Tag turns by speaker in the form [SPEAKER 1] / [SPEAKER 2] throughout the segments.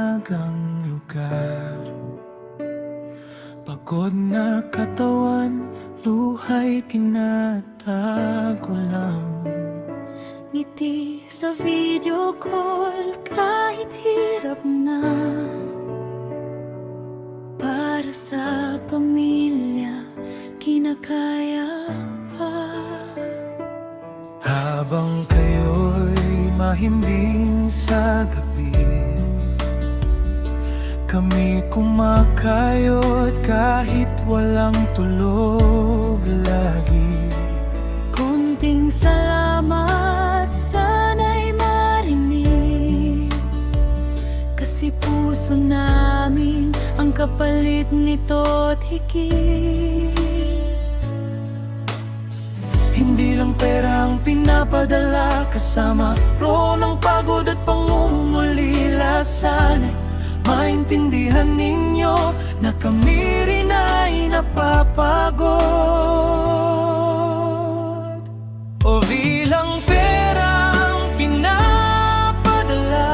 [SPEAKER 1] maagang lugar. Pagod na katawan, luha'y tinatago lang.
[SPEAKER 2] Ngiti sa video call kahit hirap na. Para sa pamilya, kinakaya pa.
[SPEAKER 1] Habang kayo'y mahimbing sa gabi, kami kumakayod kahit walang tulog lagi.
[SPEAKER 2] Kunting salamat sana'y marinig, kasi puso namin ang kapalit nito't higit.
[SPEAKER 1] Hindi lang pera ang pinapadala, kasama roon ang pagod at pangungulila. Sana'y maintindihan ninyo na kami rin ay napapagod. O bilang pera ang pinapadala,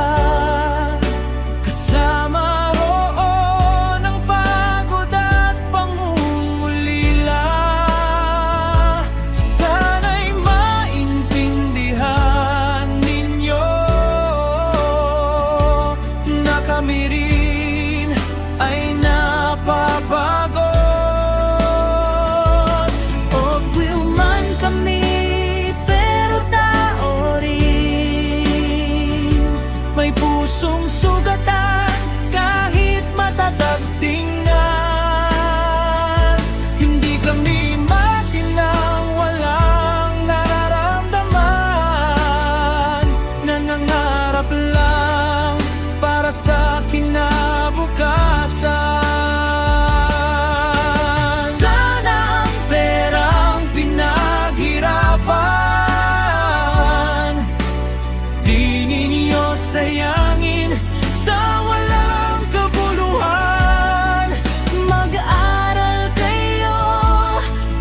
[SPEAKER 1] kasama roon ang pagod at pangungulila. Sana'y maintindihan ninyo na kami rin ay napapagod.
[SPEAKER 2] Of-will man kami, pero tao rin.
[SPEAKER 1] May pusong sugatan kahit matatag tingnan. Hindi kami makinang walang nararamdaman. Nangangarap lang para sa kinabukasan. Sana ang perang pinaghirapan di ninyo sayangin sa walang kabuluhan.
[SPEAKER 2] Mag-aaral kayo,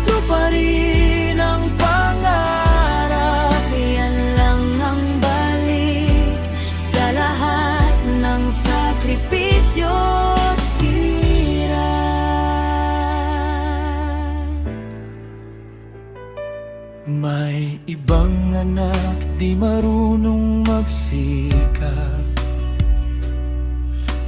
[SPEAKER 2] tuparin ang pangarap. Yan lang ang balik sa lahat ng sakripisyo at hirap.
[SPEAKER 1] May ibang anak di marunong magsikap,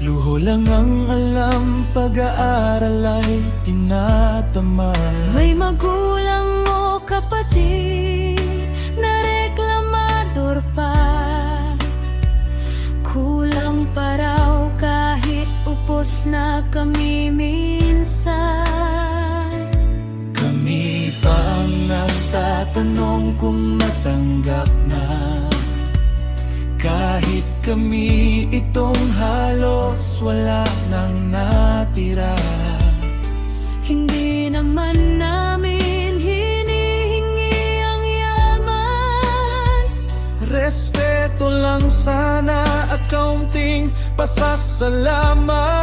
[SPEAKER 1] luho lang ang alam, pag-aaral ay tinatamad.
[SPEAKER 2] May magulang o kapatid na reklamador pa, kulang pa raw kahit upos na kami minsan.
[SPEAKER 1] Kami pa ang nagtatanong kung natanggap na, kahit kami itong halos wala nang natira.
[SPEAKER 2] Hindi naman namin hinihingi ang yaman,
[SPEAKER 1] Respeto lang sana at kaunting pasasalamat.